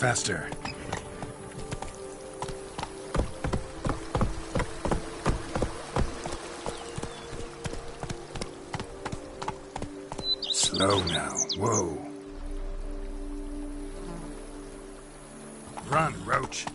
faster. Slow now. Whoa. Run, Roach.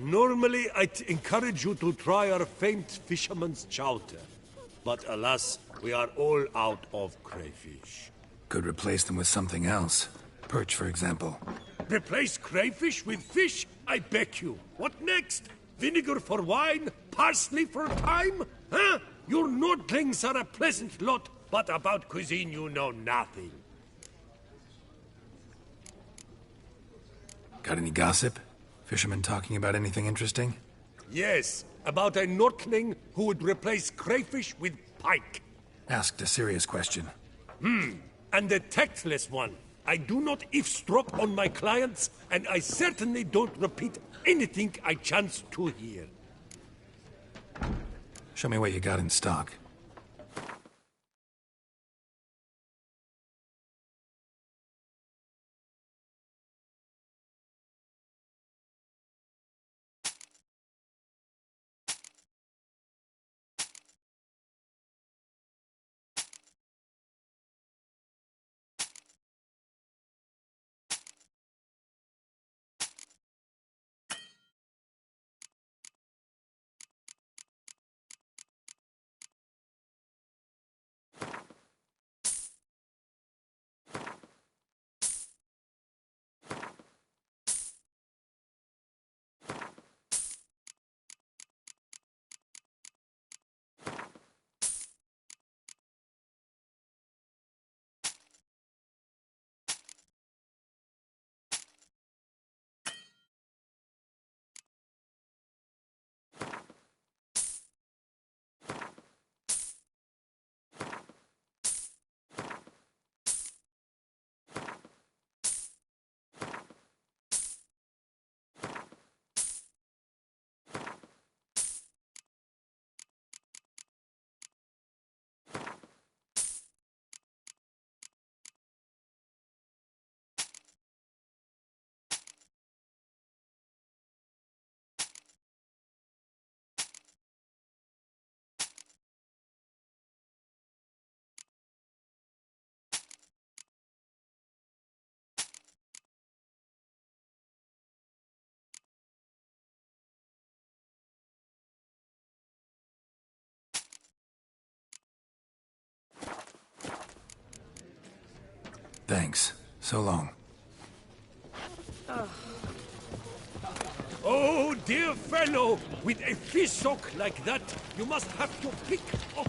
Normally, I'd encourage you to try our famed fisherman's chowder. But alas, we are all out of crayfish. Could replace them with something else. Perch, for example. Replace crayfish with fish? I beg you. What next? Vinegar for wine? Parsley for thyme? Huh? Your Nordlings are a pleasant lot, but about cuisine you know nothing. Got any gossip? Fishermen talking about anything interesting? Yes, about a Nordling who would replace crayfish with pike. Asked a serious question. And a tactless one. I do not eavesdrop on my clients, and I certainly don't repeat anything I chance to hear. Show me what you got in stock. Thanks. So long. Oh, dear fellow, with a fish hook like that, you must have to pick off.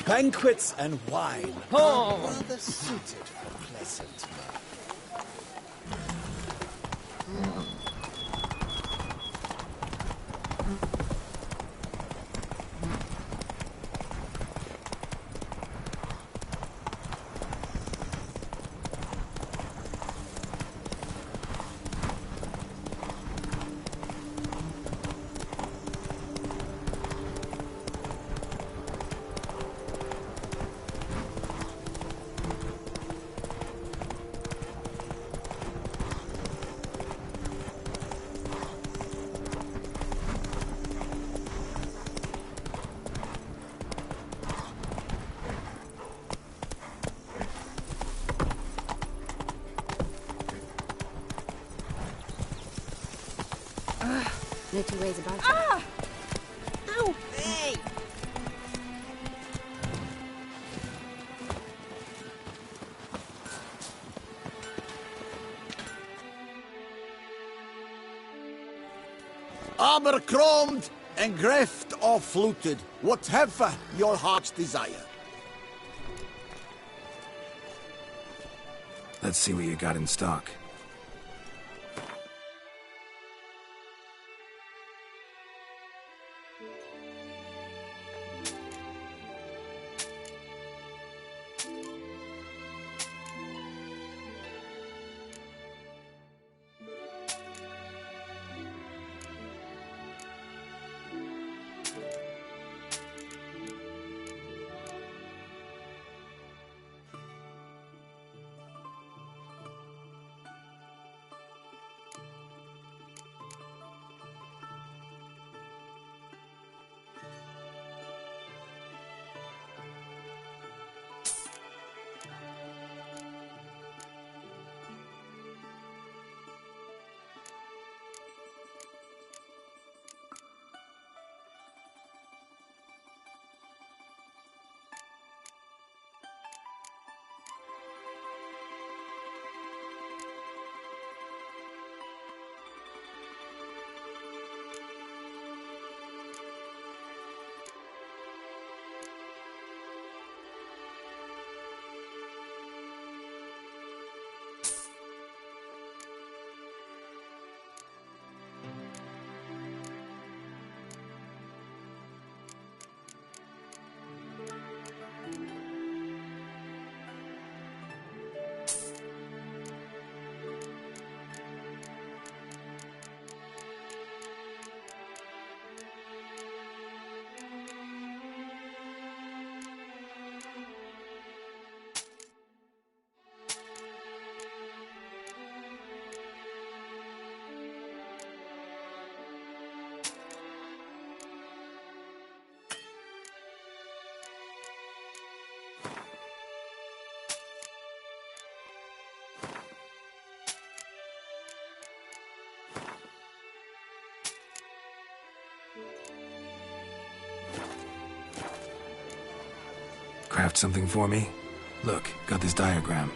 Banquets and wine are rather suited for pleasant men. No two ways about it. Ah! Ow! Hey! Armor chromed, and greft or fluted, whatever your heart's desire. Let's see what you got in stock. Craft something for me? Look, got this diagram.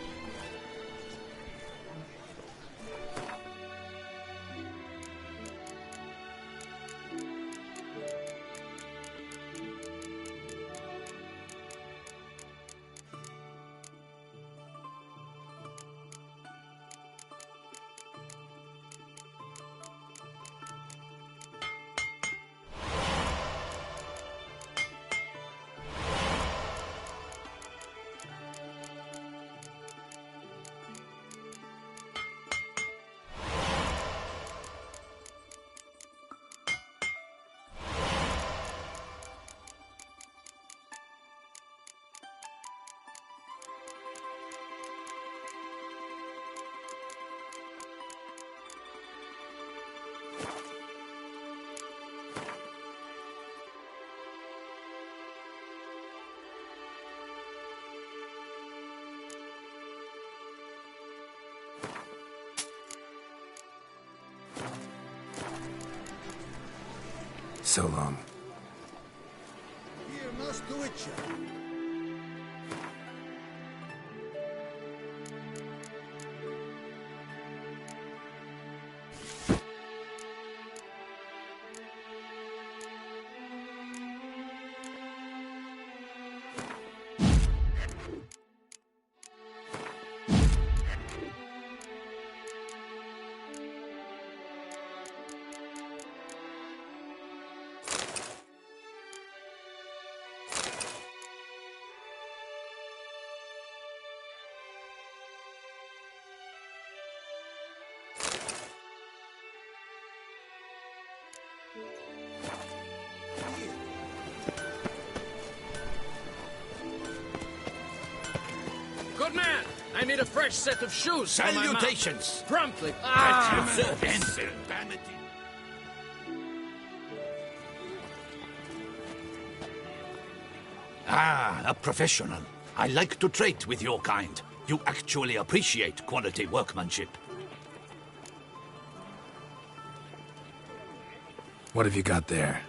So long. Here must do it, sir. Good man! I need a fresh set of shoes for my mount. Salutations! Promptly. A professional. I like to trade with your kind. You actually appreciate quality workmanship. What have you got there?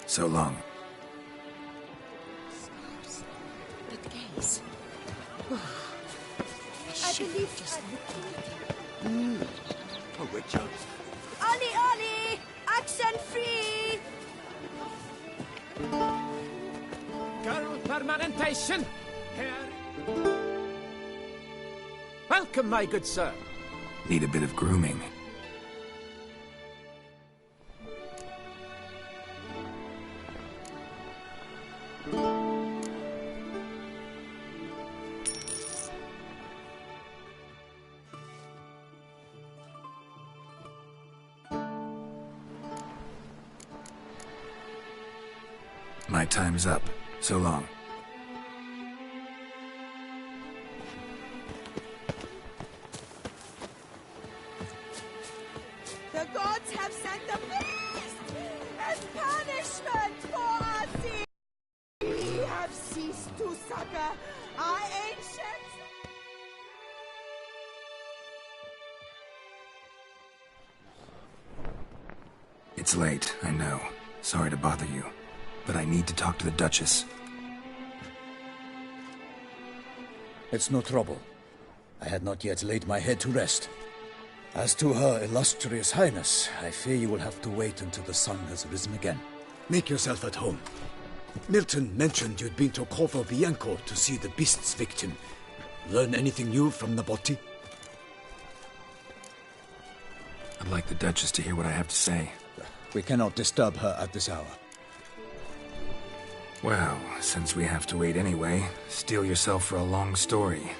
So long. The gaze. I believe Just looking at him. Oh, Richard. Ollie, Ollie! Action free! Girl permanentation. Here. Welcome, my good sir. Need a bit of grooming. My time's up. So long. The gods have sent a beast as punishment for our sin. We have ceased to succor our ancient. It's late, I know. Sorry to bother you. But I need to talk to the Duchess. It's no trouble. I had not yet laid my head to rest. As to her illustrious highness, I fear you will have to wait until the sun has risen again. Make yourself at home. Milton mentioned you'd been to Corvo Bianco to see the beast's victim. Learn anything new from Nabotti? I'd like the Duchess to hear what I have to say. We cannot disturb her at this hour. Well, since we have to wait anyway, steel yourself for a long story.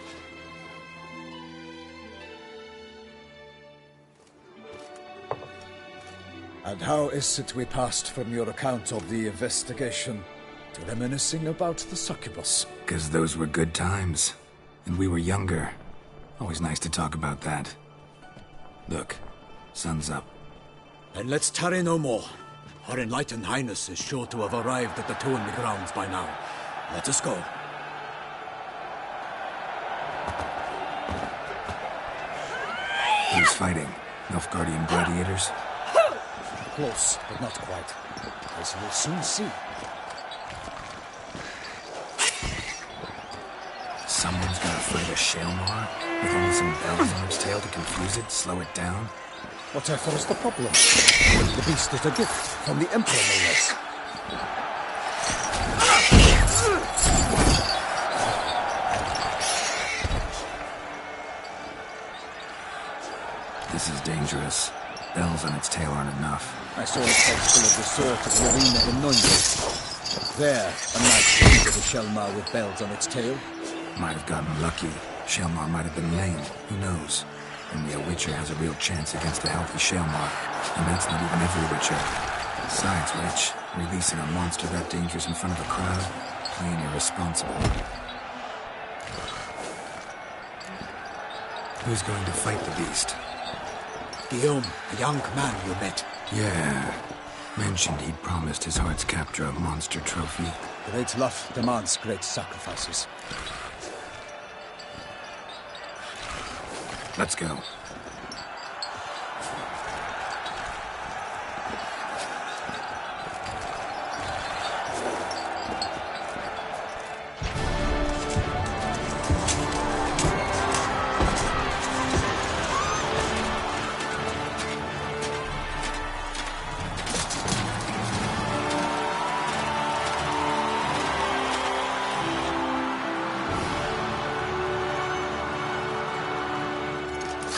And how is it we passed from your account of the investigation to reminiscing about the succubus? 'Cause those were good times. And we were younger. Always nice to talk about that. Look, sun's up. Then let's tarry no more. Her Enlightened Highness is sure to have arrived at the Tony grounds by now. Let us go. Who's fighting? Nilfgaardian gladiators? Close, but not quite. As you'll soon see. Someone's gonna fight a Shaelmar with only some bells on its tail to confuse it, slow it down? Whatever is the problem? The beast is a gift from the Emperor, no less. This is dangerous. Bells on its tail aren't enough. I saw a spectacle of the sort at the arena in Nonya. There, a knight rode with a Shaelmar with bells on its tail. Might have gotten lucky. Shaelmar might have been lame. Who knows? Only a Witcher has a real chance against a healthy Shaelmar. And that's not even every Witcher. Besides which, releasing a monster that dangerous in front of a crowd, plain irresponsible. Who's going to fight the beast? Guillaume, the young man you met. Yeah. Mentioned he'd promised his heart's captor a monster trophy. Great love demands great sacrifices. Let's go.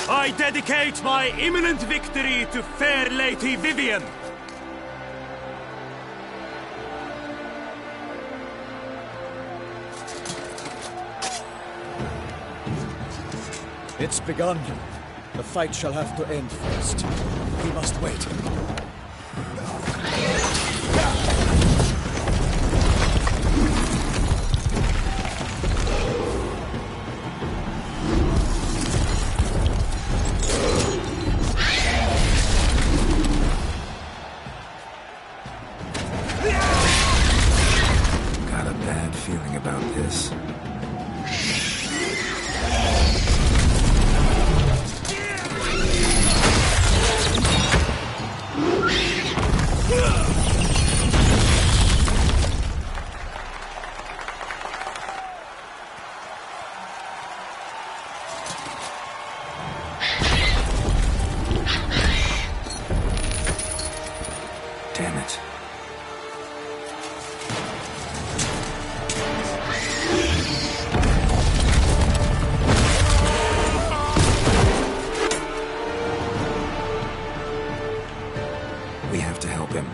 I dedicate my imminent victory to fair Lady Vivian. It's begun. The fight shall have to end first. We must wait. Got a bad feeling about this. Damn it. We have to help him.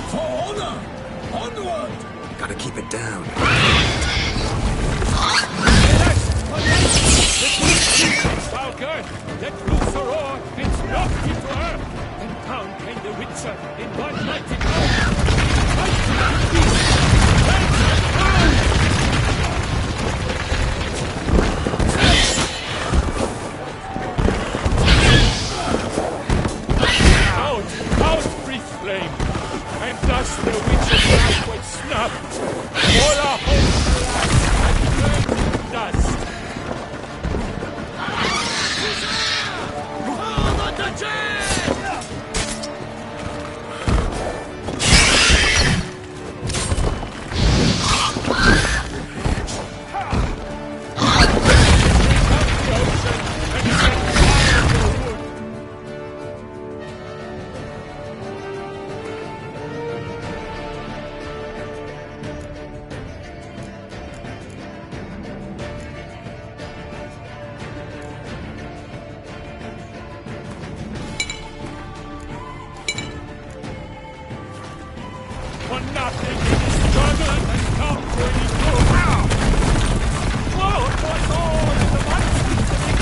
For honor! Onward! Gotta keep it down. Valkyr, let loose her oar and knocked into her. And down came the Witcher in one mighty blow. Fight to the beast! Fight down! Out, breathe flame! And thus the Witcher's life was snubbed. All our hopes and turned to dust. For nothing in the struggle has come to any good. Whoa, for all in the monsters of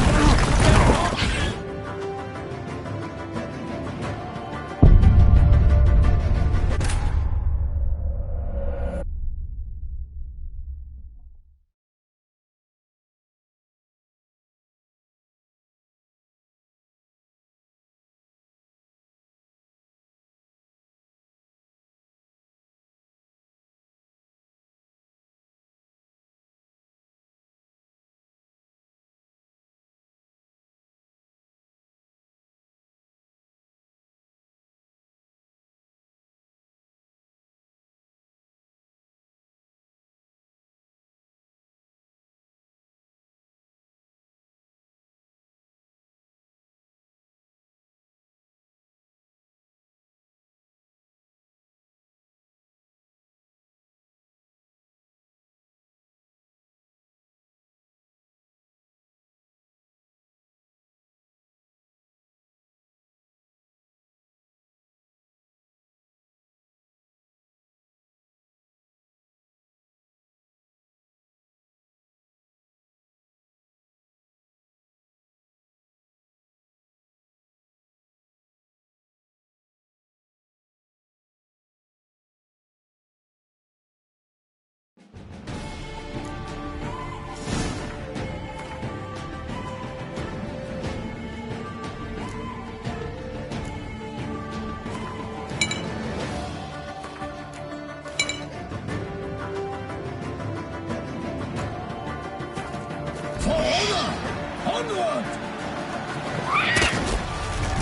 Onward!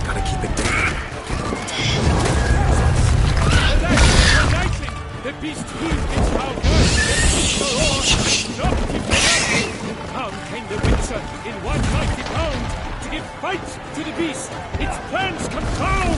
Gotta keep it down. the beast heaved its Valkyr, and knocked him down. Down came the Witcher in one mighty bound to give fight to the beast. Its plans confound!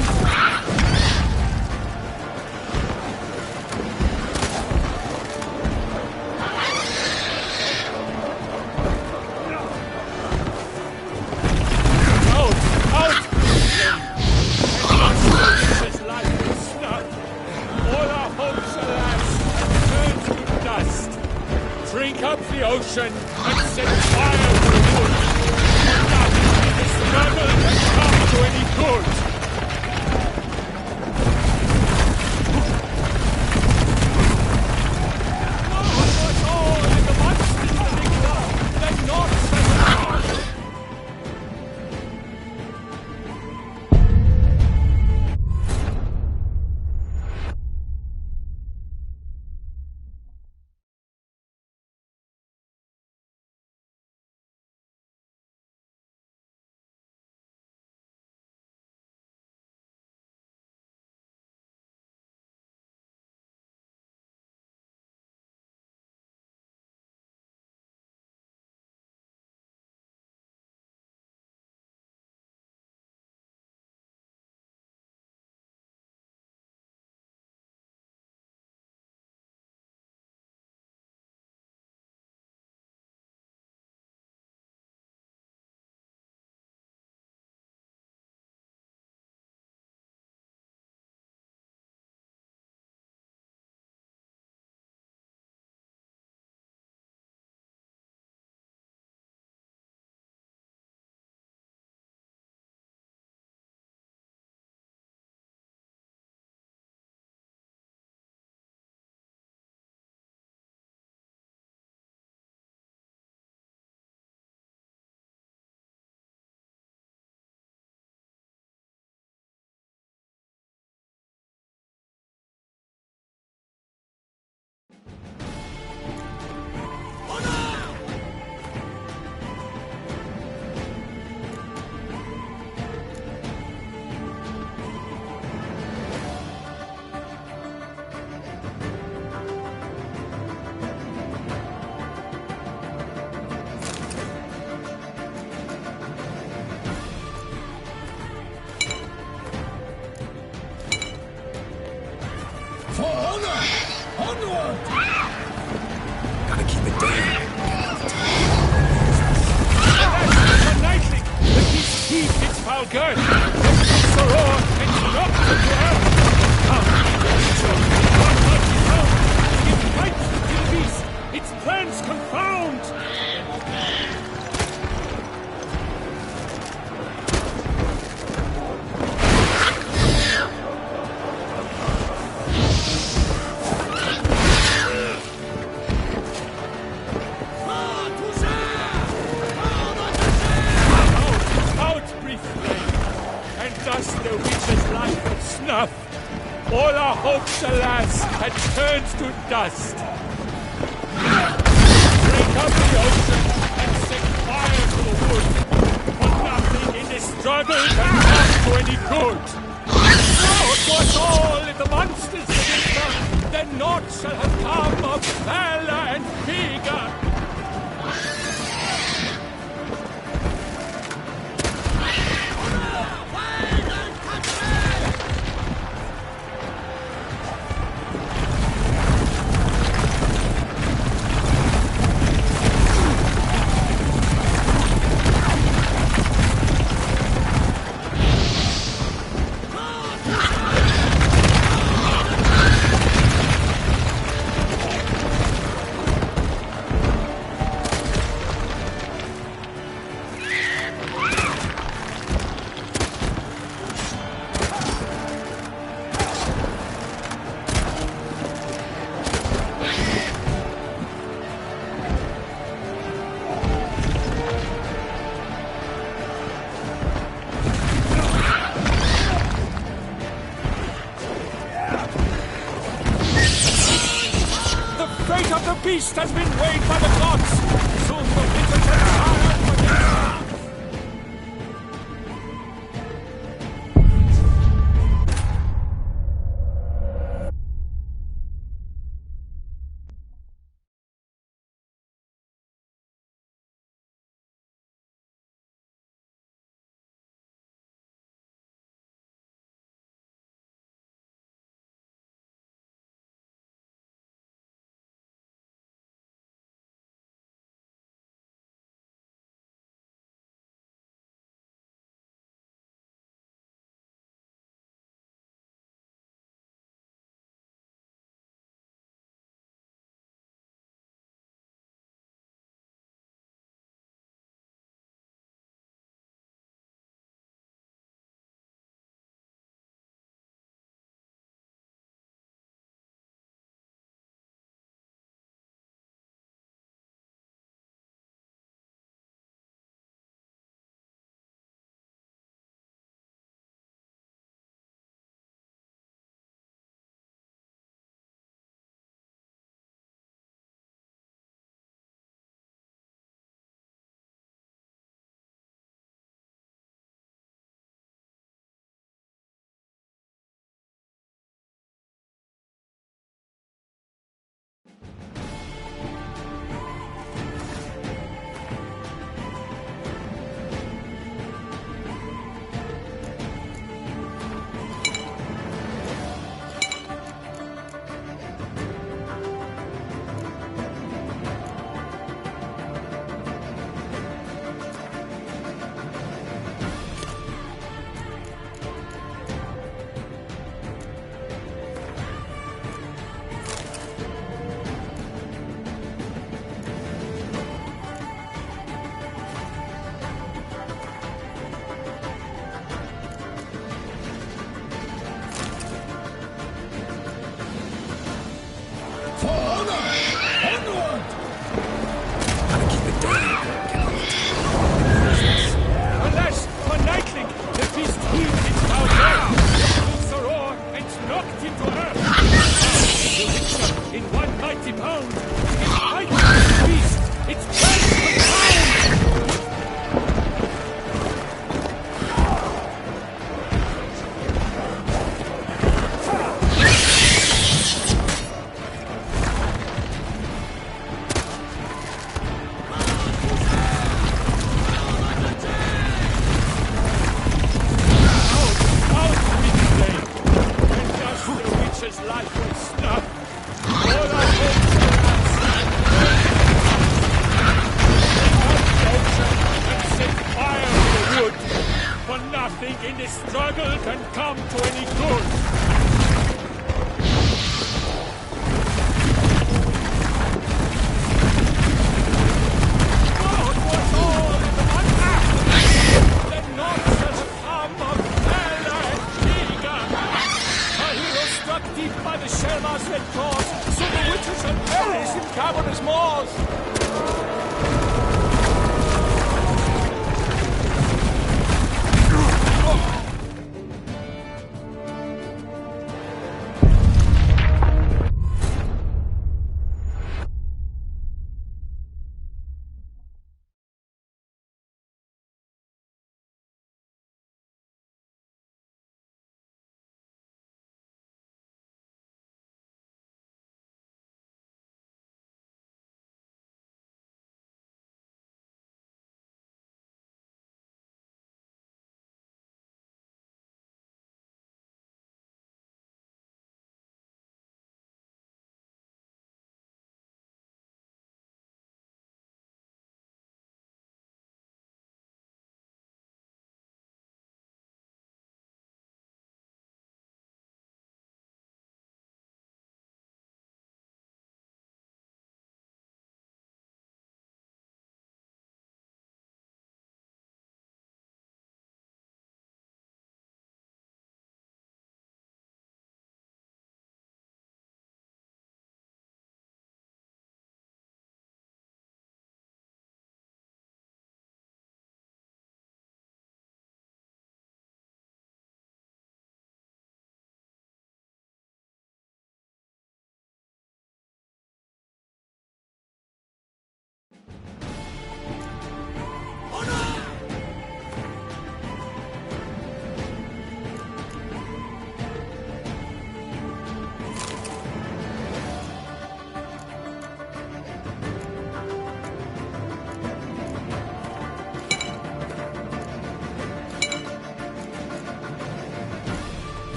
Gotta keep it down. That's Nightling! Let me keep its foul girth! Soror and stop the world! It fights to kill beast! Its plans confound! Thus the witch's life at snuff. All our hopes, alas, had turned to dust. Break up the ocean and set fire to the wood. For nothing in this struggle can come to any good. Now it was all in the monster's figure, then naught shall have come of valor and vigor. The fate of the beast has been weighed by the gods. Soon the wizards will nothing in this struggle can come to any good. God was all in the one. Then naught shall have come of Bella and Viga. A hero struck deep by the Shelmar's red claws, so the witches shall perish in cavernous maws.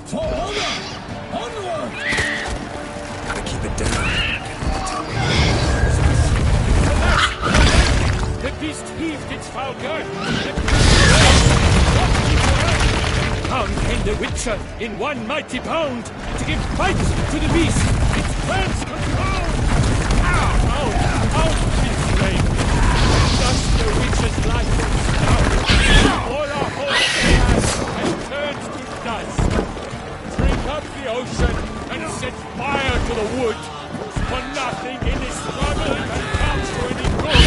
For honor! Onward! Gotta keep it down. The beast heaved its foul girth. Down came the Witcher in one mighty bound to give fight to the beast. Its plans controlled. Out his flame. Thus the Witcher's life was down. All our hopes has turned to dust. Drink up the ocean and set fire to the wood. For nothing in this struggle can come to any good.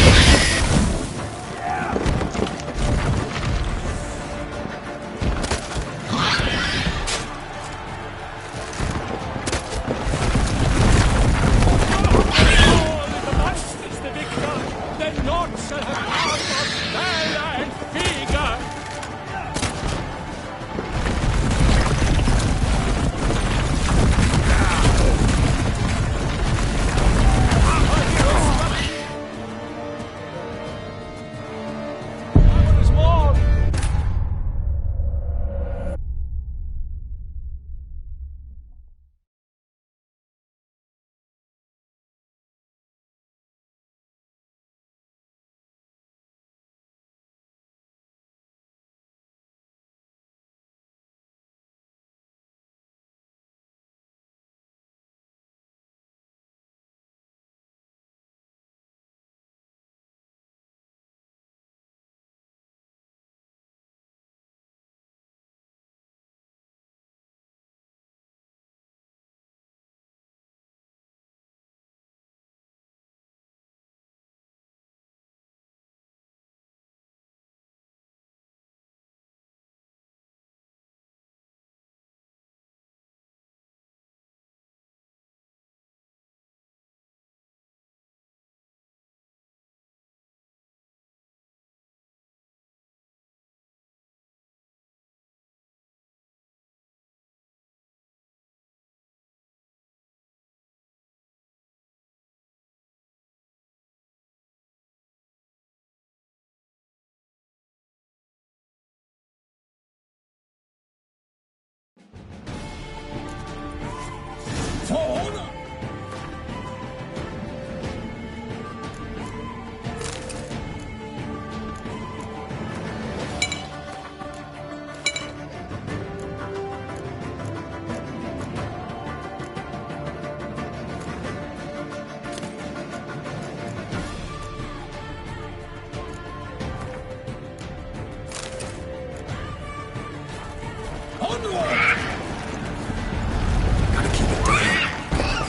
Gotta keep it down.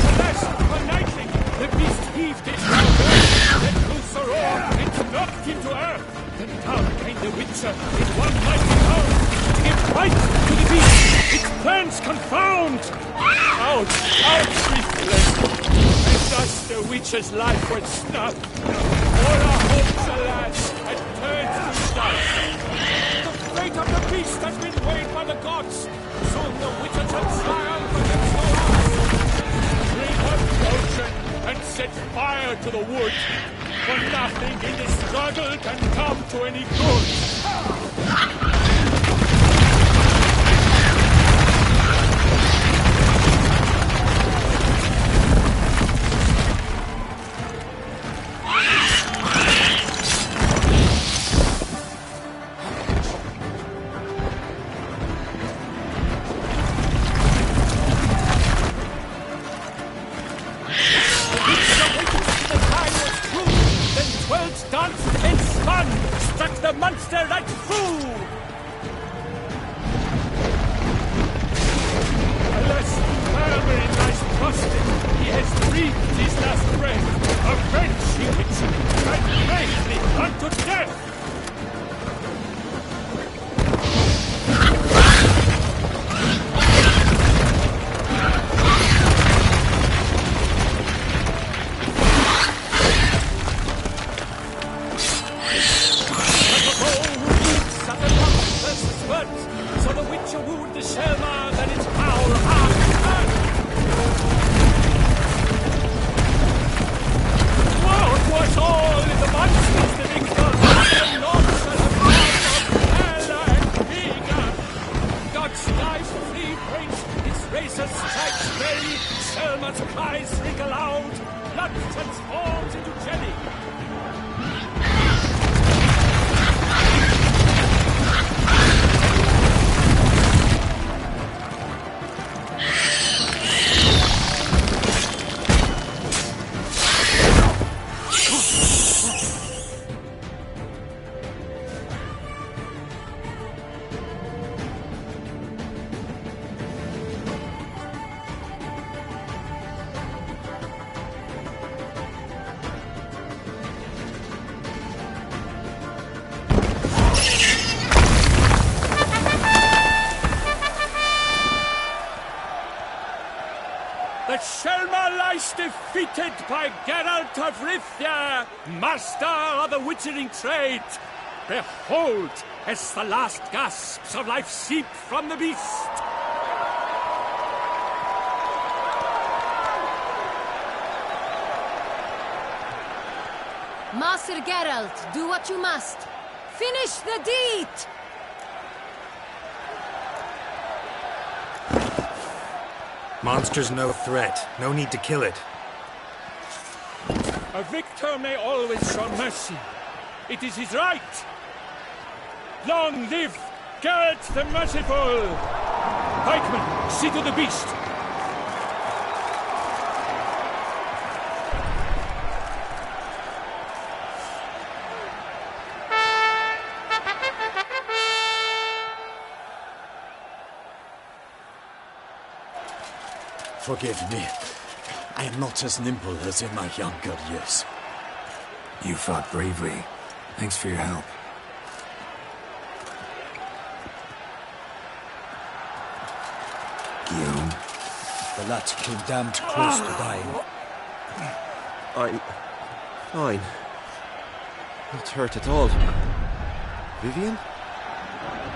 Alas, for lightning, the beast heaved its round, let loose a roar, and knocked him to earth. Then down came the Witcher in one mighty bound, to give fight to the beast, its plans confound. Out, we fled, and thus the Witcher's life was snuffed. All our hopes, alas, had turned to dust. The fate of the beast has been weighed by the gods. Soon the Witcher shall triumph against the odds. Bring her potion and set fire to the wood, for nothing in this struggle can come to any good. Monster like fool! Alas, Barberin lies prostrate. He has breathed his last breath. Avenge, ye Witcher, and bravely unto death! So the Witcher wooed the Shellmar, and its power hard and what was all in the monsters the victor, and not shall have blood of Hela and Vega. God's life free prince, its razor strikes merry, Shellmar's cries ring aloud, blood transforms into jelly. The Shellmar lies defeated by Geralt of Rivia, master of the witchering trade. Behold, as the last gasps of life seep from the beast. Master Geralt, do what you must. Finish the deed! Monster's no threat. No need to kill it. A victor may always show mercy. It is his right. Long live Geralt the Merciful! Pikeman, see to the beast. Forgive me. I am not as nimble as in my younger years. You fought bravely. Thanks for your help. Guillaume? The lad came damned close to dying. I'm fine. Not hurt at all. Vivian?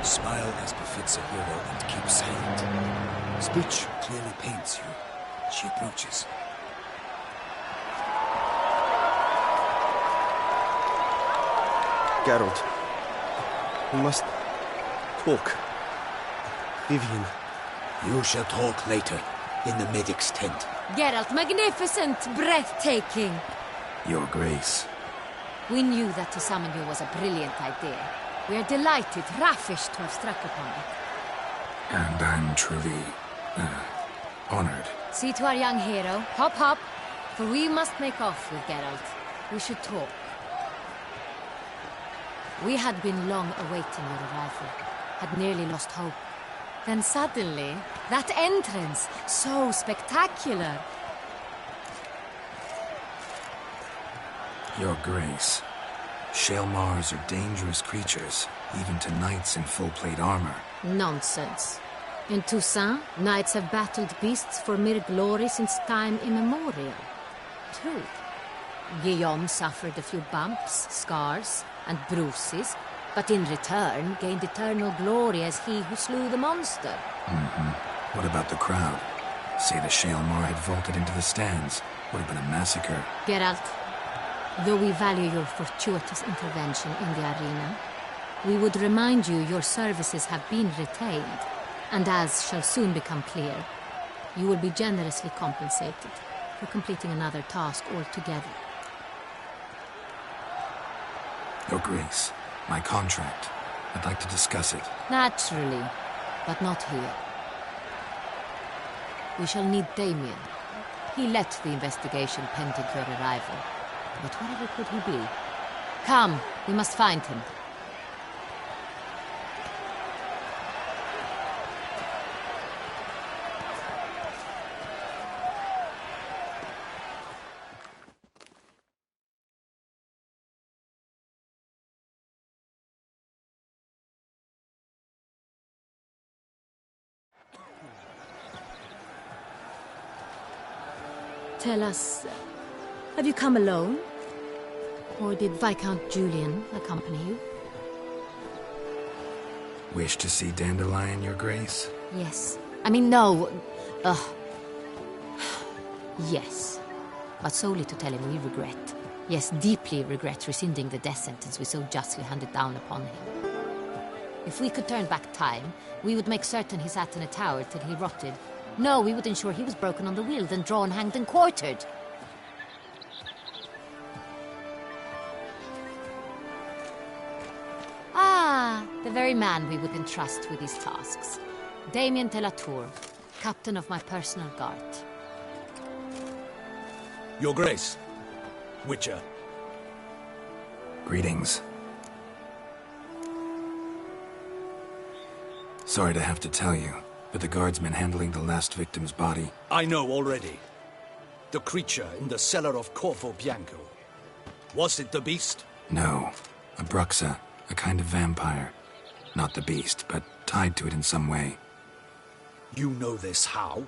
Smile as befits a hero and keep silent. Speech clearly paints you. She approaches. Geralt. We must talk. Vivian. You shall talk later, in the medic's tent. Geralt, magnificent, breathtaking. Your Grace. We knew that to summon you was a brilliant idea. We are delighted, ravished to have struck upon it. And I'm truly, honored. See to our young hero. Hop, hop. For we must make off with Geralt. We should talk. We had been long awaiting your arrival. had nearly lost hope. Then suddenly, that entrance, so spectacular. Your Grace, Shaelmars are dangerous creatures, even to knights in full-plate armor. Nonsense. In Toussaint, knights have battled beasts for mere glory since time immemorial. True. Guillaume suffered a few bumps, scars, and bruises, but in return gained eternal glory as he who slew the monster. What about the crowd? Say the Shaelmar had vaulted into the stands. Would have been a massacre. Geralt, though we value your fortuitous intervention in the arena, we would remind you your services have been retained, and as shall soon become clear, you will be generously compensated for completing another task altogether. Your Grace, my contract. I'd like to discuss it. Naturally, but not here. We shall need Damien. He led the investigation pending your arrival. But wherever could he be? Come, we must find him. Tell us, have you come alone? Or did Viscount Julian accompany you? Wish to see Dandelion, Your Grace? Yes. I mean, no. Yes. But solely to tell him we regret. Yes, deeply regret rescinding the death sentence we so justly handed down upon him. If we could turn back time, we would make certain he sat in a tower till he rotted. No, we would ensure he was broken on the wheel, then drawn, hanged, and quartered. Ah, the very man we would entrust with these tasks. Damien de la Tour, captain of my personal guard. Your Grace, Witcher. Greetings. Sorry to have to tell you, but the guardsman handling the last victim's body... I know already. The creature in the cellar of Corvo Bianco. Was it the beast? No. A Bruxa, a kind of vampire. Not the beast, but tied to it in some way. You know this how?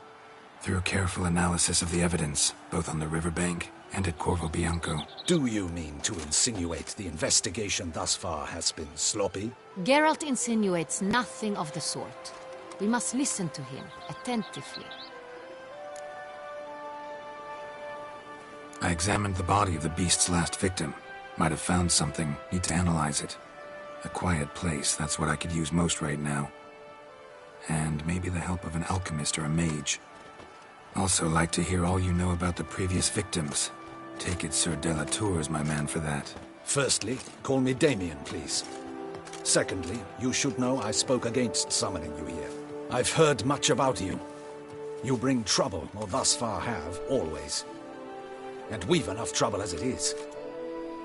Through careful analysis of the evidence, both on the riverbank and at Corvo Bianco. Do you mean to insinuate the investigation thus far has been sloppy? Geralt insinuates nothing of the sort. We must listen to him attentively. I examined the body of the beast's last victim. Might have found something. Need to analyze it. A quiet place, that's what I could use most right now. And maybe the help of an alchemist or a mage. Also like to hear all you know about the previous victims. Take it Sir de la Tour is my man for that. Firstly, call me Damien, please. Secondly, you should know I spoke against summoning you here. I've heard much about you. You bring trouble, or thus far have, always. And we've enough trouble as it is.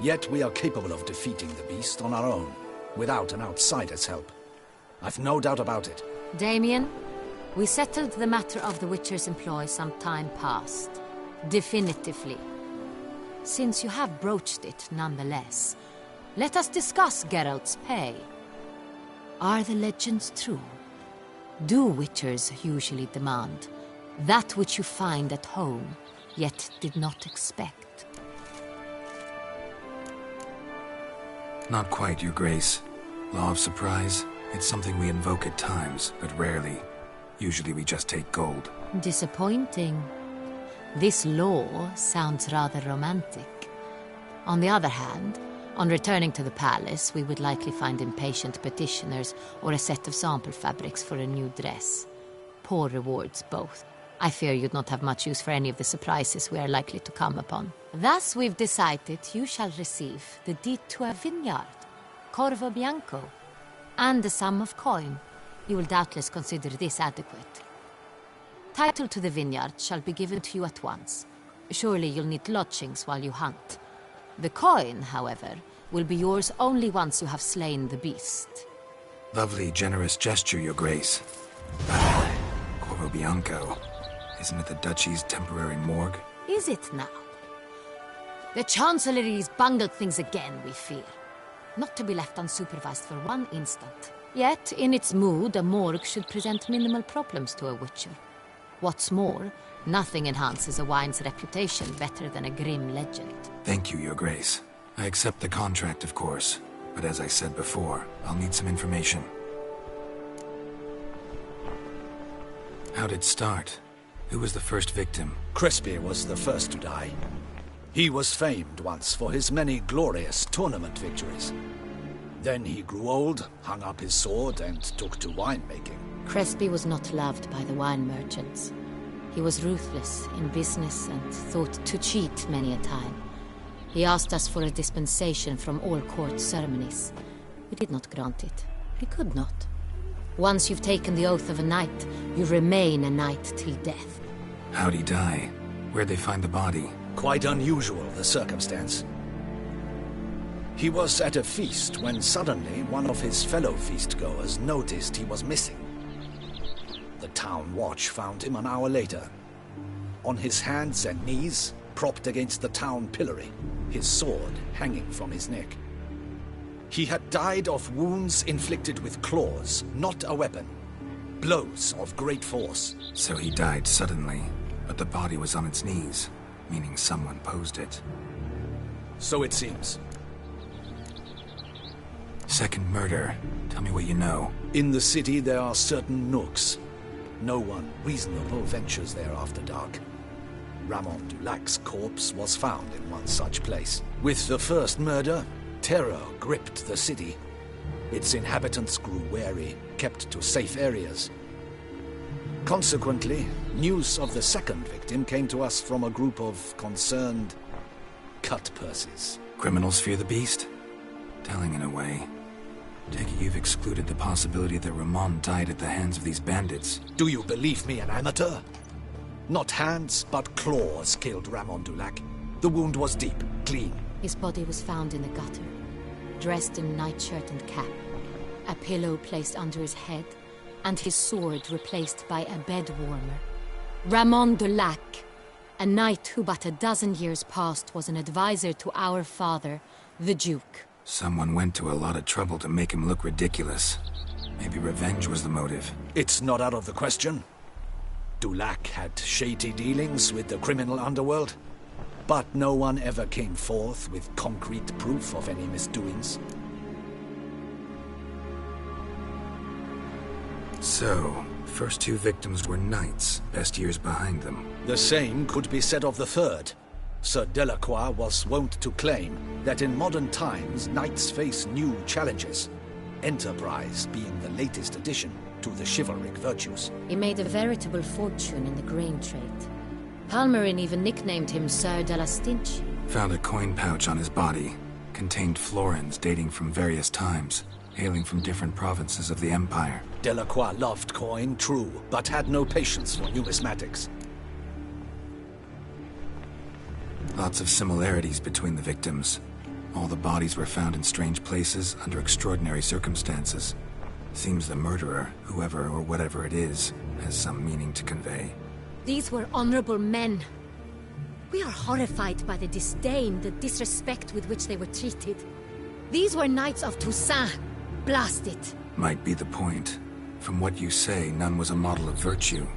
Yet we are capable of defeating the beast on our own, without an outsider's help. I've no doubt about it. Damien, we settled the matter of the Witcher's employ some time past. Definitively. Since you have broached it nonetheless, let us discuss Geralt's pay. Are the legends true? Do Witchers usually demand that which you find at home, yet did not expect? Not quite, Your Grace. Law of surprise, it's something we invoke at times, but rarely. Usually we just take gold. Disappointing. This law sounds rather romantic. On the other hand, on returning to the palace, we would likely find impatient petitioners or a set of sample fabrics for a new dress. Poor rewards, both. I fear you'd not have much use for any of the surprises we are likely to come upon. Thus, we've decided you shall receive the deed to a vineyard, Corvo Bianco, and the sum of coin. You will doubtless consider this adequate. Title to the vineyard shall be given to you at once. Surely you'll need lodgings while you hunt. The coin, however, will be yours only once you have slain the beast. Lovely, generous gesture, Your Grace. Corvo Bianco. Isn't it the Duchy's temporary morgue? Is it now? The Chancellery's bungled things again, we fear. Not to be left unsupervised for one instant. Yet, in its mood, a morgue should present minimal problems to a witcher. What's more, nothing enhances a wine's reputation better than a grim legend. Thank you, Your Grace. I accept the contract, of course. But as I said before, I'll need some information. How'd it start? Who was the first victim? Crespi was the first to die. He was famed once for his many glorious tournament victories. Then he grew old, hung up his sword, and took to winemaking. Crespi was not loved by the wine merchants. He was ruthless in business and thought to cheat many a time. He asked us for a dispensation from all court ceremonies. We did not grant it. We could not. Once you've taken the oath of a knight, you remain a knight till death. How'd he die? Where'd they find the body? Quite unusual, the circumstance. He was at a feast when suddenly one of his fellow feastgoers noticed he was missing. The town watch found him an hour later. On his hands and knees, propped against the town pillory, his sword hanging from his neck. He had died of wounds inflicted with claws, not a weapon. Blows of great force. So he died suddenly, but the body was on its knees, meaning someone posed it. So it seems. Second murder. Tell me what you know. In the city there are certain nooks. No one reasonable ventures there after dark. Ramon Dulac's corpse was found in one such place. With the first murder, terror gripped the city. Its inhabitants grew wary, kept to safe areas. Consequently, news of the second victim came to us from a group of concerned cut-purses. Criminals fear the beast? Telling in a way. Take it you've excluded the possibility that Ramon died at the hands of these bandits. Do you believe me an amateur? Not hands, but claws killed Ramon Dulac. The wound was deep, clean. His body was found in the gutter, dressed in nightshirt and cap, a pillow placed under his head, and his sword replaced by a bed warmer. Ramon Dulac, a knight who but a dozen years past was an advisor to our father, the Duke. Someone went to a lot of trouble to make him look ridiculous. Maybe revenge was the motive. It's not out of the question. Dulac had shady dealings with the criminal underworld, but no one ever came forth with concrete proof of any misdoings. So, first two victims were knights, best years behind them. The same could be said of the third. Sir Delacroix was wont to claim that in modern times knights face new challenges, enterprise being the latest addition to the chivalric virtues. He made a veritable fortune in the grain trade. Palmerin even nicknamed him Sir de la Stinch. Found a coin pouch on his body. Contained florins dating from various times, hailing from different provinces of the Empire. Delacroix loved coin, true, but had no patience for numismatics. Lots of similarities between the victims. All the bodies were found in strange places under extraordinary circumstances. Seems the murderer, whoever or whatever it is, has some meaning to convey. These were honorable men. We are horrified by the disdain, the disrespect with which they were treated. These were knights of Toussaint. Blast it. Might be the point. From what you say, none was a model of virtue.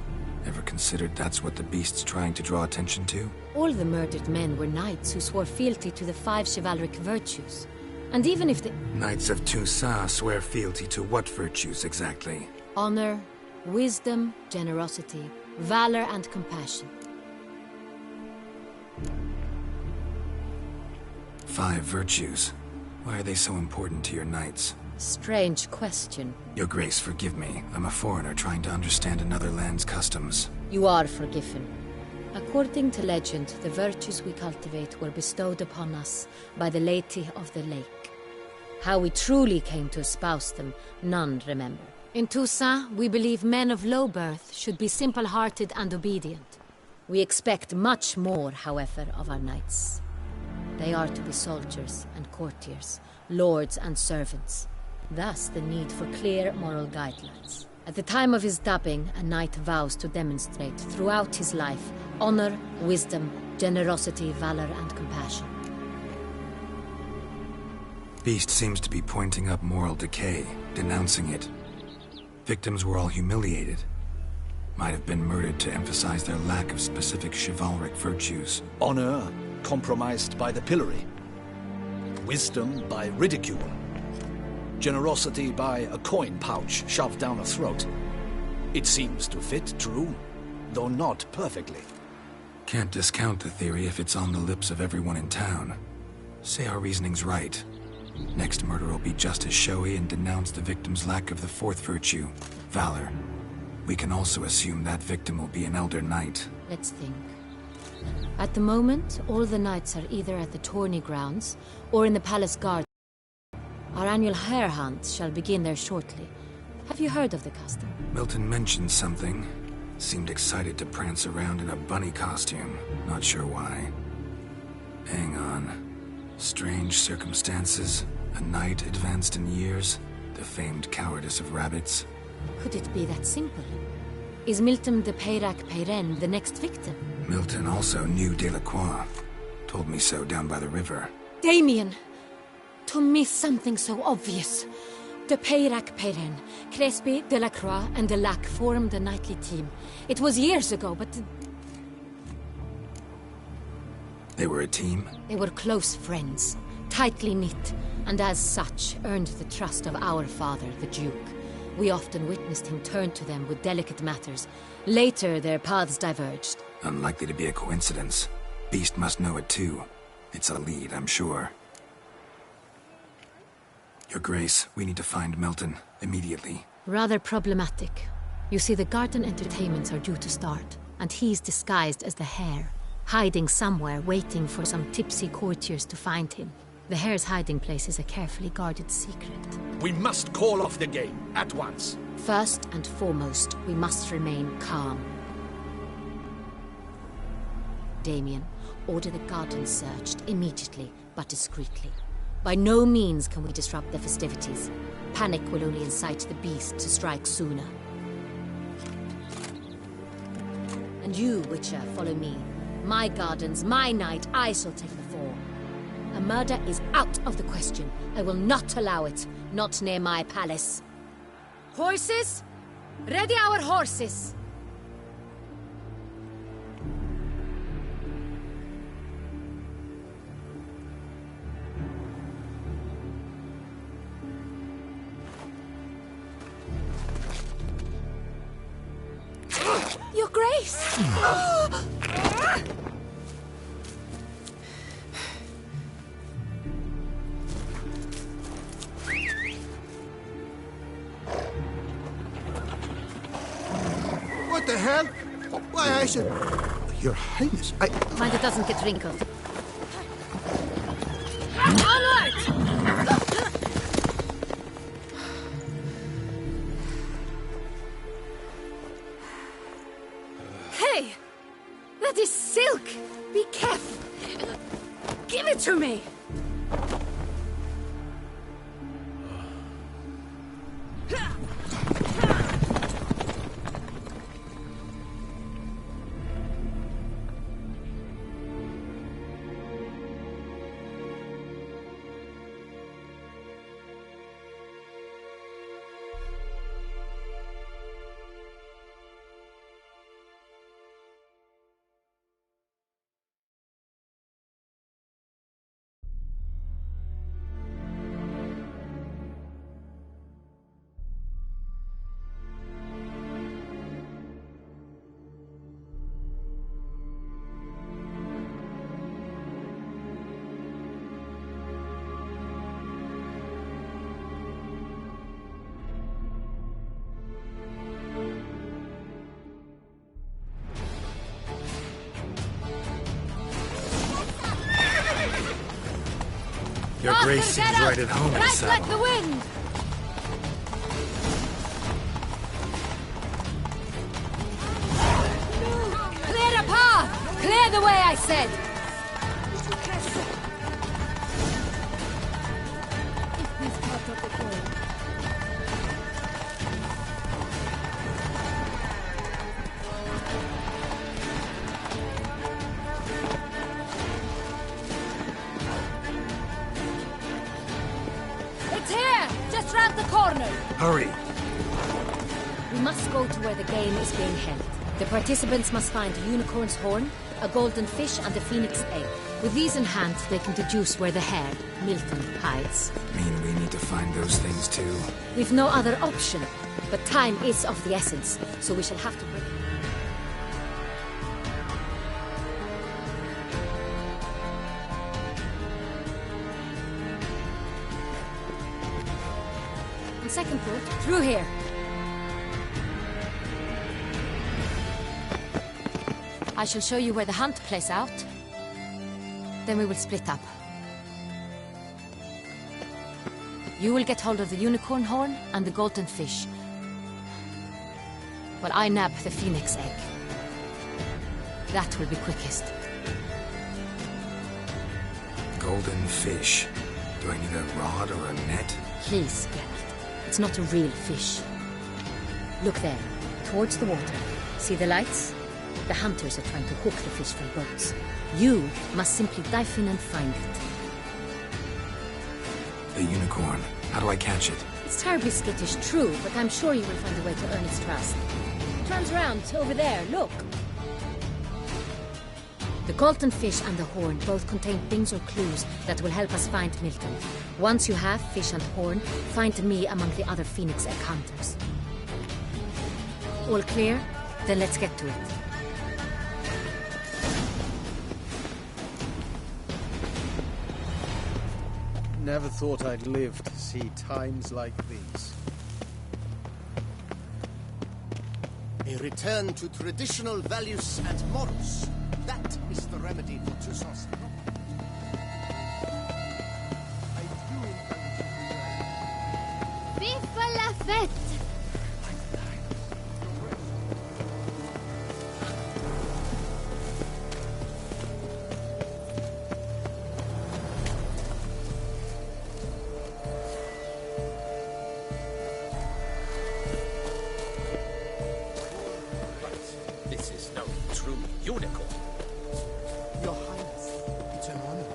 Ever considered that's what the beast's trying to draw attention to? All the murdered men were knights who swore fealty to the 5 chivalric virtues. And even if the... Knights of Toussaint swear fealty to what virtues exactly? Honor, wisdom, generosity, valor, and compassion. 5 virtues. Why are they so important to your knights? Strange question. Your Grace, forgive me. I'm a foreigner trying to understand another land's customs. You are forgiven. According to legend, the virtues we cultivate were bestowed upon us by the Lady of the Lake. How we truly came to espouse them, none remember. In Toussaint, we believe men of low birth should be simple-hearted and obedient. We expect much more, however, of our knights. They are to be soldiers and courtiers, lords and servants. Thus the need for clear moral guidelines. At the time of his dubbing, a knight vows to demonstrate throughout his life honor, wisdom, generosity, valor, and compassion. Beast seems to be pointing up moral decay, denouncing it. Victims were all humiliated. Might have been murdered to emphasize their lack of specific chivalric virtues. Honor compromised by the pillory. Wisdom by ridicule. Generosity by a coin pouch shoved down a throat. It seems to fit, true, though not perfectly. Can't discount the theory if it's on the lips of everyone in town. Say our reasoning's right. Next murder will be just as showy and denounce the victim's lack of the fourth virtue, valor. We can also assume that victim will be an elder knight. Let's think. At the moment, all the knights are either at the tourney grounds or in the palace garden. Our annual hare hunt shall begin there shortly. Have you heard of the custom? Milton mentioned something. Seemed excited to prance around in a bunny costume. Not sure why. Hang on. Strange circumstances. A knight advanced in years. The famed cowardice of rabbits. Could it be that simple? Is Milton de Peyrac-Peyren the next victim? Milton also knew Delacroix. Told me so down by the river. Damien! To miss something so obvious. De Peyrac-Peyren, Crespi, Delacroix, and Delac formed a knightly team. It was years ago, but... They were a team? They were close friends, tightly knit, and as such earned the trust of our father, the Duke. We often witnessed him turn to them with delicate matters. Later, their paths diverged. Unlikely to be a coincidence. Beast must know it too. It's a lead, I'm sure. Your Grace, we need to find Milton, immediately. Rather problematic. You see, the garden entertainments are due to start, and he's disguised as the hare, hiding somewhere, waiting for some tipsy courtiers to find him. The hare's hiding place is a carefully guarded secret. We must call off the game, at once. First and foremost, we must remain calm. Damien, order the garden searched immediately, but discreetly. By no means can we disrupt the festivities. Panic will only incite the beast to strike sooner. And you, Witcher, follow me. My gardens, my night, I shall take the fall. A murder is out of the question. I will not allow it. Not near my palace. Horses? Ready our horses! Your Grace! What the hell? Why, I should... Your Highness, Mind it doesn't get wrinkled. Onward! Hey! That is silk! Be careful! Give it to me! Your Grace seems right at home in the Right saddle. like the wind! Clear a path! Clear the way, I said! Hurry! We must go to where the game is being held. The participants must find a unicorn's horn, a golden fish, and a phoenix egg. With these in hand, they can deduce where the hare, Milton, hides. Mean we need to find those things too? We've no other option, but time is of the essence, so we shall have to break. On second thought, through here. I shall show you where the hunt plays out. Then we will split up. You will get hold of the unicorn horn and the golden fish, while I nab the phoenix egg. That will be quickest. Golden fish. Do I need a rod or a net? Please, Geralt. It's not a real fish. Look there, towards the water. See the lights? The hunters are trying to hook the fish from boats. You must simply dive in and find it. The unicorn. How do I catch it? It's terribly skittish, true, but I'm sure you will find a way to earn its trust. It turns around, over there, look. The golden fish and the horn both contain things or clues that will help us find Milton. Once you have fish and horn, find me among the other phoenix egg hunters. All clear? Then let's get to it. Never thought I'd live to see times like these. A return to traditional values and morals. That is the remedy for Toussaint's problem. I do encourage you to Vive la fête! Unicorn. Your Highness, it's an honor.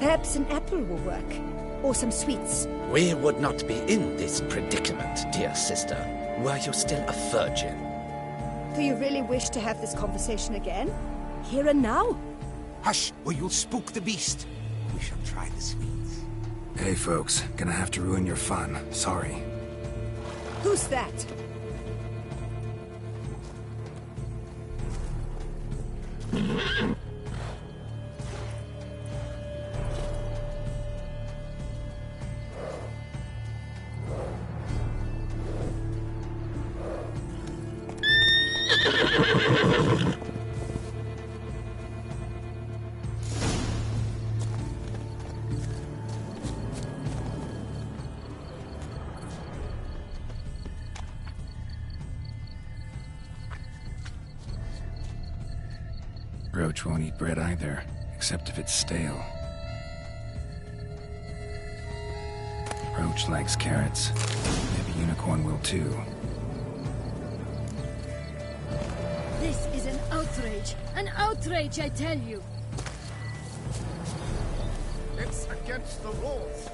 Perhaps an apple will work, or some sweets. We would not be in this predicament, dear sister, were you still a virgin. Do you really wish to have this conversation again? Here and now? Hush, or you'll spook the beast. We shall try the sweets. Hey, folks. Gonna have to ruin your fun. Sorry. Who's that? Roach won't eat bread either, except if it's stale. Roach likes carrots. Maybe Unicorn will too. This is an outrage! An outrage, I tell you! It's against the rules.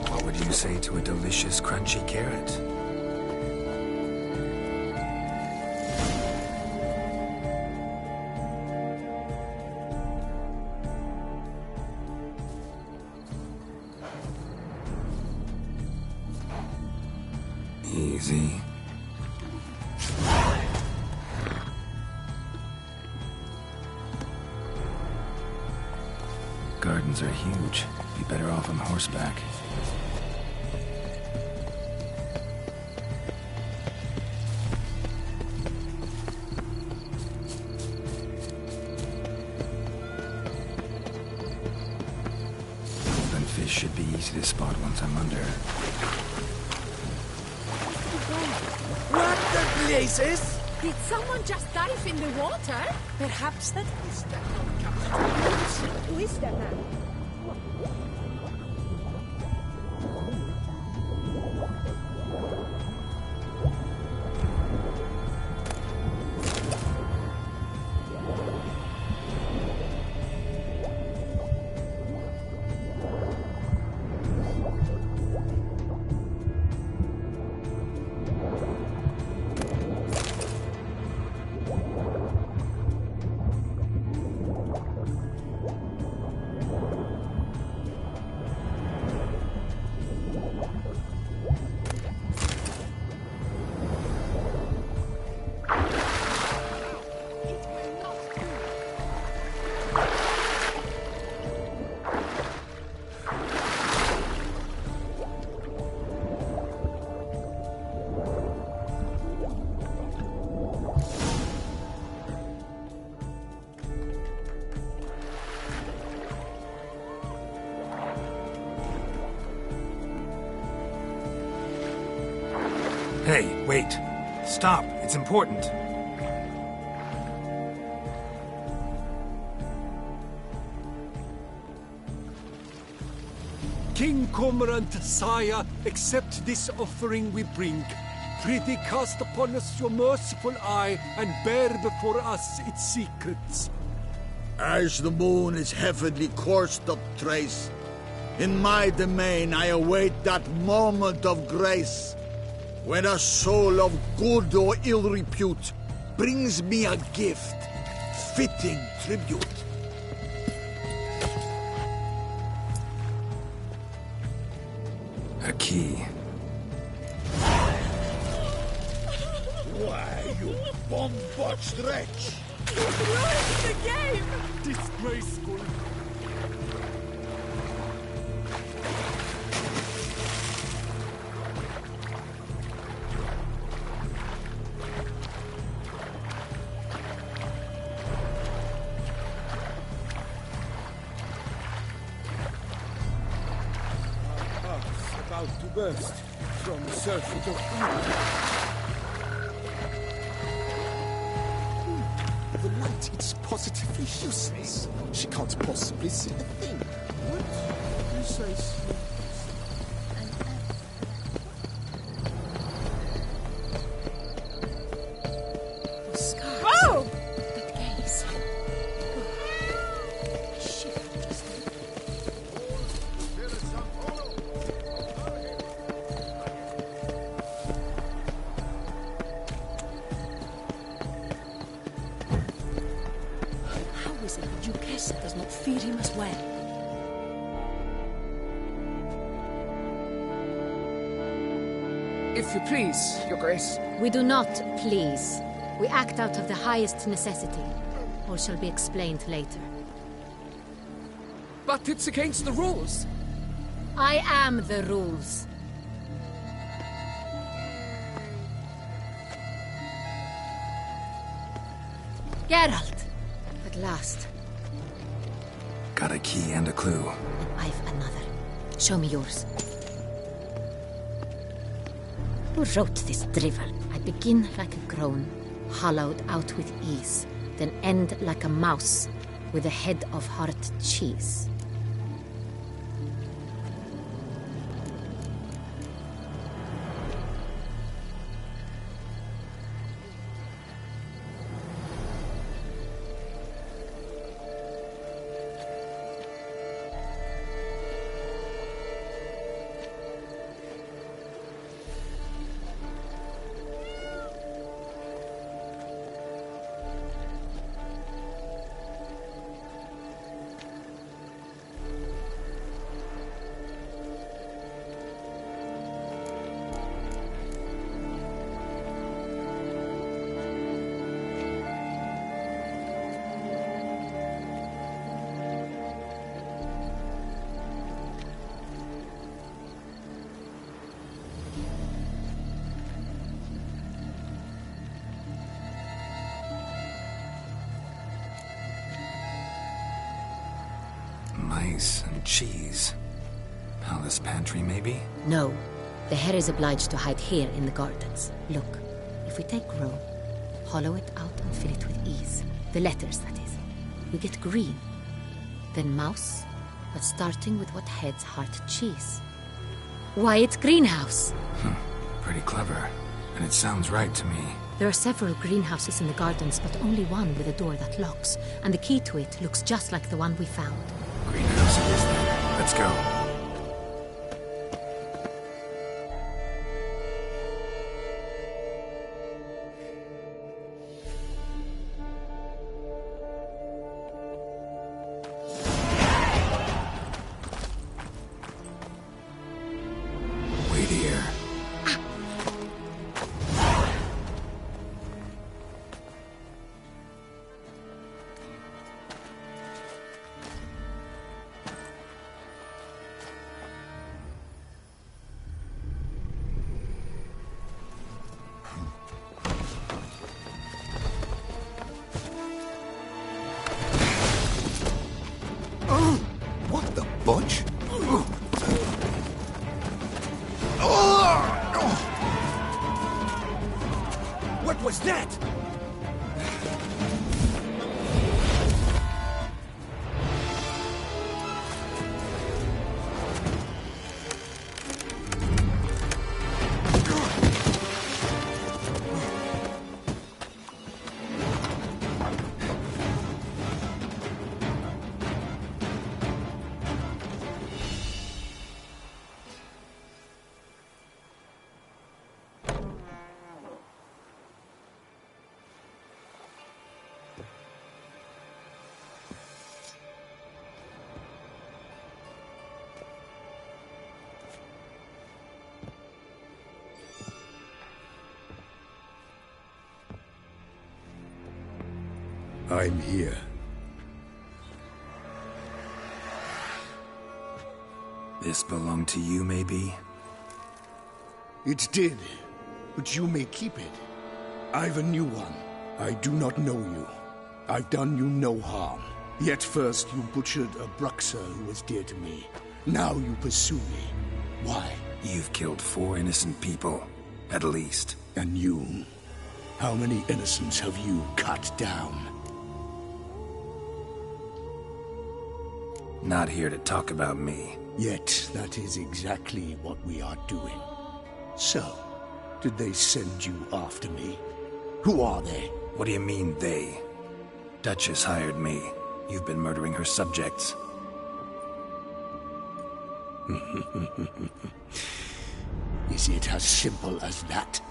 What would you say to a delicious, crunchy carrot? Easy. Gardens are huge. Be better off on horseback. Golden fish should be easy to spot once I'm under. blazes? Did someone just dive in the water? Perhaps that is the Who is that man? Hey, wait. Stop. It's important. King Cormorant, sire, accept this offering we bring. Prithee cast upon us your merciful eye, and bear before us its secrets. As the moon is heavily coursed up trace, in my domain I await that moment of grace, when a soul of good or ill repute brings me a gift, fitting tribute. A key. Why, you bomb-botched wretch! You ruined the game! Disgraceful. About to burst from the surface of The light, it's positively useless. She can't possibly see a thing. What? Precisely. Oh! That gaze. How is it that Duquesa does not feed him as well? If you please, Your Grace. We do not please. We act out of the highest necessity. All shall be explained later. But it's against the rules. I am the rules. Geralt! At last. Got a key and a clue. And I've another. Show me yours. Who wrote this drivel? I begin like a groan, hollowed out with ease, then end like a mouse with a head of hard cheese. Mice and cheese. Palace pantry, maybe? No. The hare is obliged to hide here in the gardens. Look, if If we take Rome, hollow it out and fill it with ease, the letters, that is, we get green. Then mouse, but starting with what heads heart cheese. Why, it's greenhouse! Pretty clever. And it sounds right to me. There are several greenhouses in the gardens, but only one with a door that locks, and the key to it looks just like the one we found. Greenhouse it is then. Let's go. Wait here. What the bunch? What was that? I'm here. This belonged to you, maybe? It did, but you may keep it. I've a new one. I do not know you. I've done you no harm. Yet first you butchered a Bruxer who was dear to me. Now you pursue me. Why? You've killed 4 innocent people, at least. And you? How many innocents have you cut down? Not here to talk about me. Yet that is exactly what we are doing. So, did they send you after me? Who are they? What do you mean, they? Duchess hired me. You've been murdering her subjects. Is it as simple as that?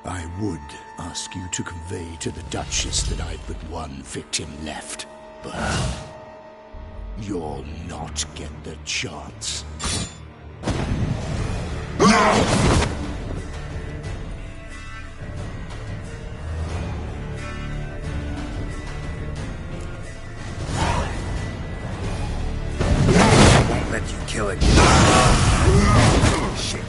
I would ask you to convey to the Duchess that I've but one victim left, but you'll not get the chance. Won't let you kill it. Shit.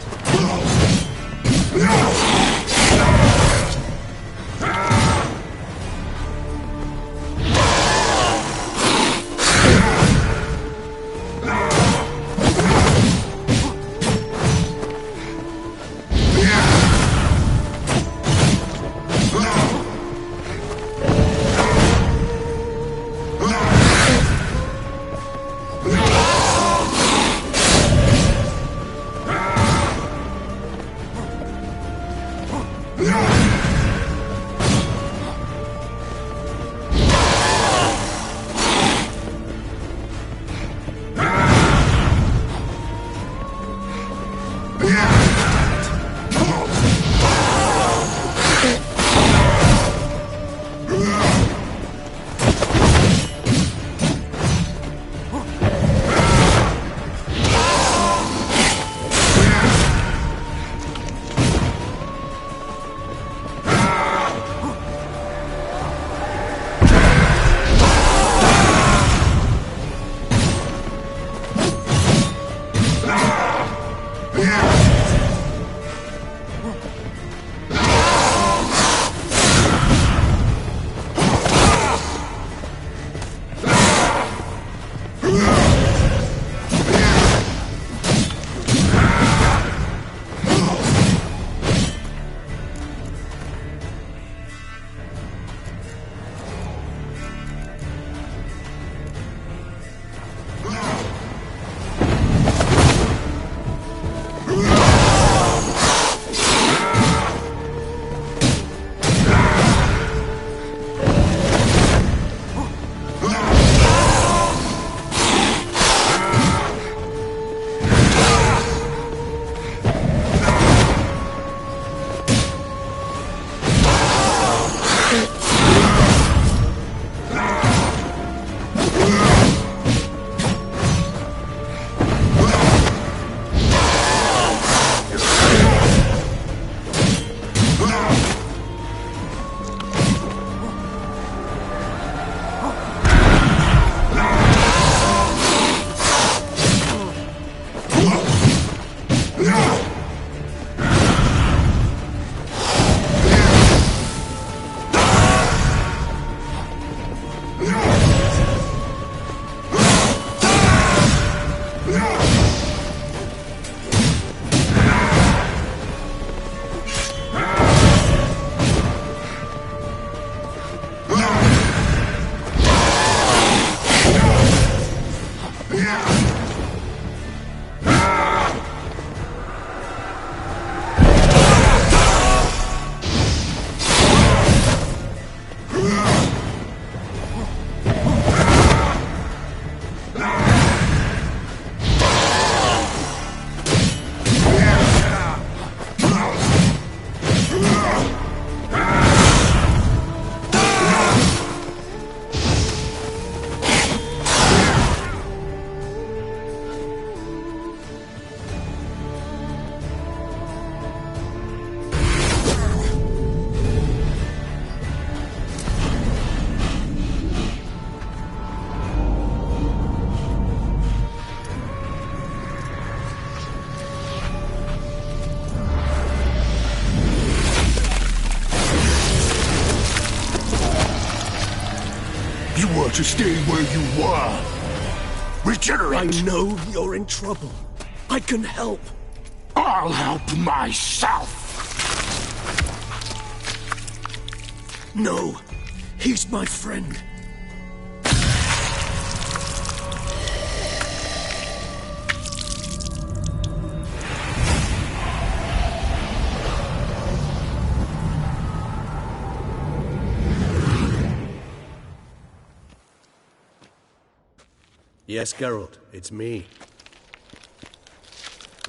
were to stay where you were. Regenerate! I know you're in trouble. I can help. I'll help myself! No, he's my friend. Yes, Geralt, it's me.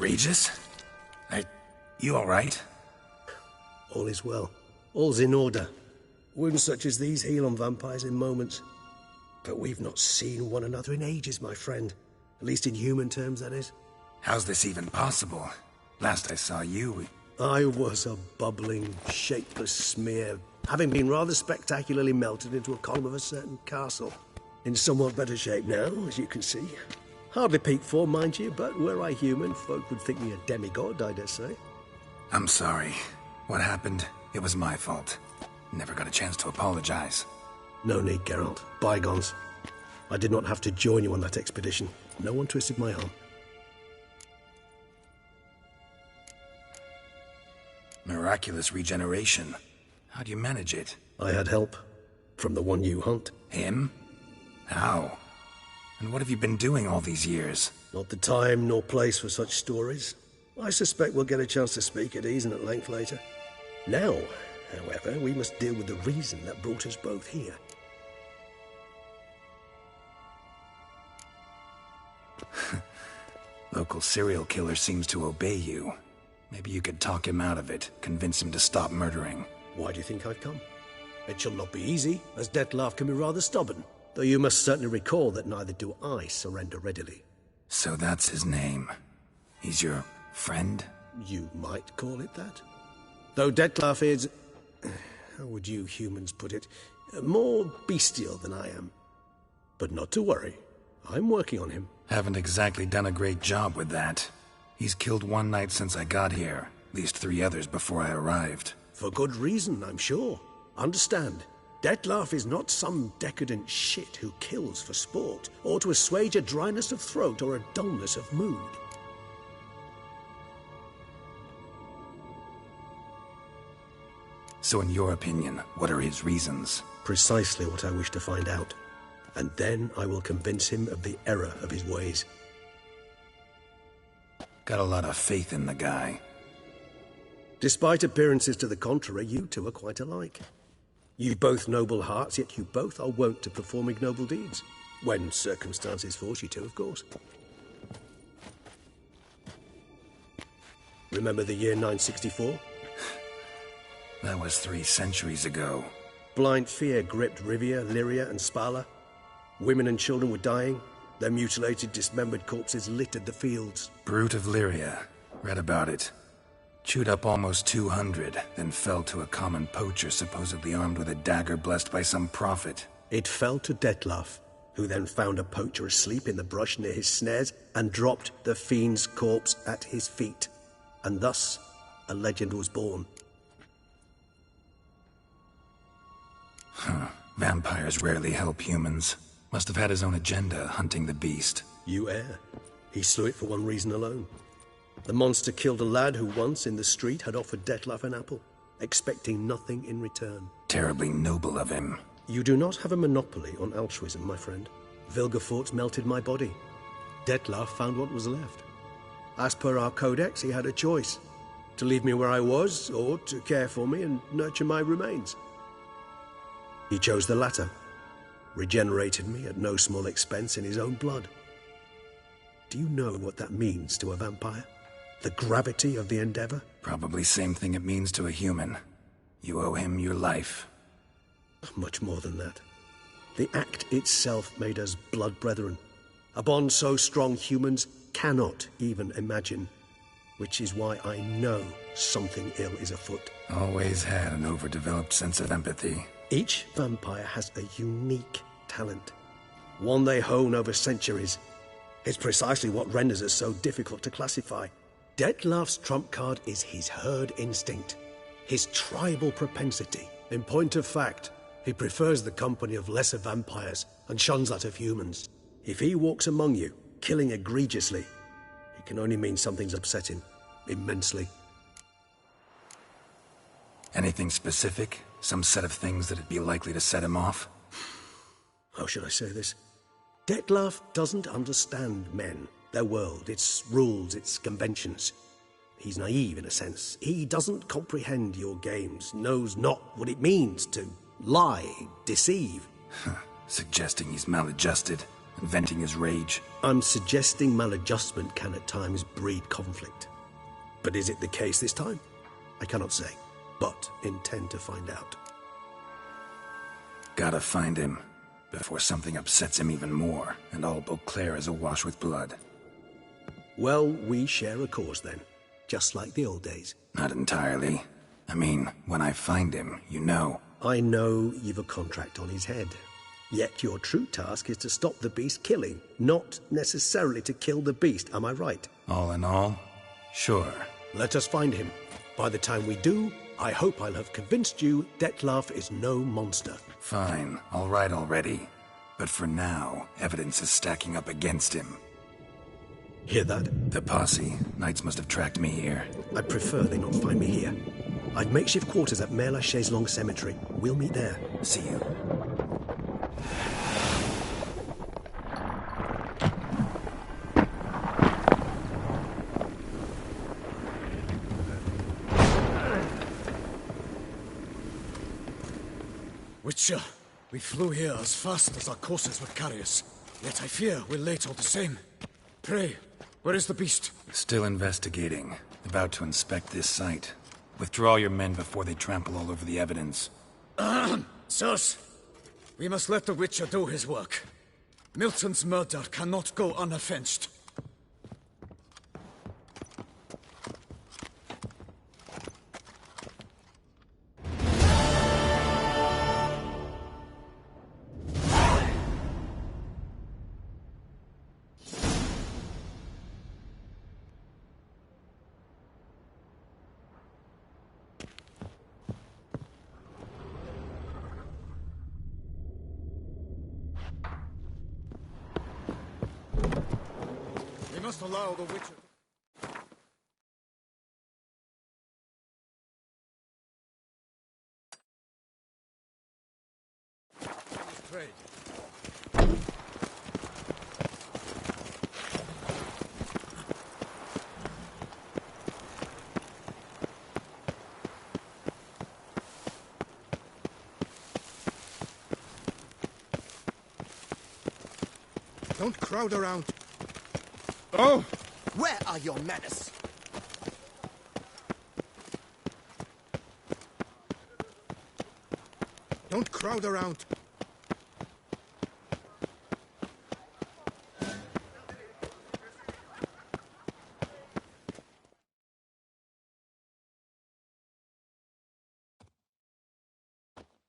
Regis? You alright? All is well. All's in order. Wounds such as these heal on vampires in moments. But we've not seen one another in ages, my friend. At least in human terms, that is. How's this even possible? Last I saw you... I was a bubbling, shapeless smear, having been rather spectacularly melted into a column of a certain castle. In somewhat better shape now, as you can see. Hardly peak form, mind you, but were I human, folk would think me a demigod, I dare say. I'm sorry. What happened, it was my fault. Never got a chance to apologize. No need, Geralt. Bygones. I did not have to join you on that expedition. No one twisted my arm. Miraculous regeneration. How'd you manage it? I had help. From the one you hunt. Him? How? And what have you been doing all these years? Not the time nor place for such stories. I suspect we'll get a chance to speak at ease and at length later. Now, however, we must deal with the reason that brought us both here. Local serial killer seems to obey you. Maybe you could talk him out of it, convince him to stop murdering. Why do you think I've come? It shall not be easy, as Dettlaff can be rather stubborn. Though you must certainly recall that neither do I surrender readily. So that's his name. He's your friend? You might call it that. Though Dettlaff is... how would you humans put it? More bestial than I am. But not to worry. I'm working on him. Haven't exactly done a great job with that. He's killed one night since I got here. At least 3 others before I arrived. For good reason, I'm sure. Understand. Dettlaff is not some decadent shit who kills for sport, or to assuage a dryness of throat or a dullness of mood. So in your opinion, what are his reasons? Precisely what I wish to find out. And then I will convince him of the error of his ways. Got a lot of faith in the guy. Despite appearances to the contrary, you two are quite alike. You've both noble hearts, yet you both are wont to perform ignoble deeds. When circumstances force you to, of course. Remember the year 964? That was 3 centuries ago. Blind fear gripped Rivia, Lyria, and Spala. Women and children were dying. Their mutilated, dismembered corpses littered the fields. Brute of Lyria. Read about it. Chewed up almost 200, then fell to a common poacher supposedly armed with a dagger blessed by some prophet. It fell to Dettlaff, who then found a poacher asleep in the brush near his snares and dropped the fiend's corpse at his feet. And thus, a legend was born. Huh. Vampires rarely help humans. Must have had his own agenda, hunting the beast. You err. He slew it for one reason alone. The monster killed a lad who once, in the street, had offered Dettlaff an apple, expecting nothing in return. Terribly noble of him. You do not have a monopoly on altruism, my friend. Vilgefortz melted my body. Dettlaff found what was left. As per our codex, he had a choice. To leave me where I was, or to care for me and nurture my remains. He chose the latter. Regenerated me at no small expense in his own blood. Do you know what that means to a vampire? The gravity of the endeavor? Probably same thing it means to a human. You owe him your life. Much more than that. The act itself made us blood brethren. A bond so strong humans cannot even imagine. Which is why I know something ill is afoot. Always had an overdeveloped sense of empathy. Each vampire has a unique talent. One they hone over centuries. It's precisely what renders us so difficult to classify. Dettlaff's trump card is his herd instinct, his tribal propensity. In point of fact, He prefers the company of lesser vampires and shuns that of humans. If he walks among you, killing egregiously, it can only mean something's upset him immensely. Anything specific? Some set of things that'd be likely to set him off? How should I say this? Detlef doesn't understand men, their world, its rules, its conventions. He's naive in a sense. He doesn't comprehend your games, knows not what it means to lie, deceive. Suggesting he's maladjusted, and venting his rage. I'm suggesting maladjustment can at times breed conflict. But is it the case this time? I cannot say, but intend to find out. Gotta find him, before something upsets him even more, and all Beauclair is awash with blood. Well, we share a cause then, just like the old days. Not entirely. I mean, when I find him, you know. I know you've a contract on his head. Yet your true task is to stop the beast killing, not necessarily to kill the beast, am I right? All in all, sure. Let us find him. By the time we do, I hope I'll have convinced you Detlef is no monster. Fine, all right already. But for now, evidence is stacking up against him. Hear that? The posse. Knights must have tracked me here. I'd prefer they not find me here. I've makeshift quarters at Mère Lachaise Long Cemetery. We'll meet there. See you. Witcher, we flew here as fast as our courses would carry us. Yet I fear we're late all the same. Pray, where is the beast? Still investigating. About to inspect this site. Withdraw your men before they trample all over the evidence. Sirs, we must let the Witcher do his work. Milton's murder cannot go unavenged. Allow the Witcher. Trade. Don't crowd around. Oh! Where are your manners? Don't crowd around.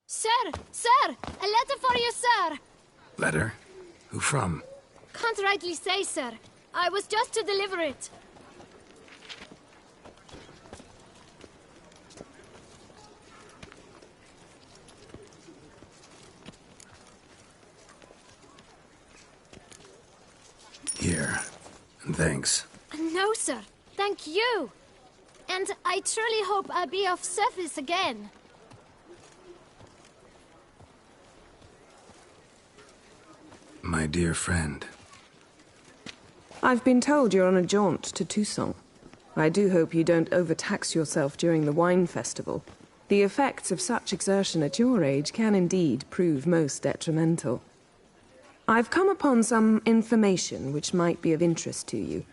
Sir! Sir! A letter for you, sir! Letter? Who from? Can't rightly say, sir. I was just to deliver it. Here. And thanks. No, sir. Thank you. And I truly hope I'll be of service again. My dear friend. I've been told you're on a jaunt to Toussaint. I do hope you don't overtax yourself during the wine festival. The effects of such exertion at your age can indeed prove most detrimental. I've come upon some information which might be of interest to you.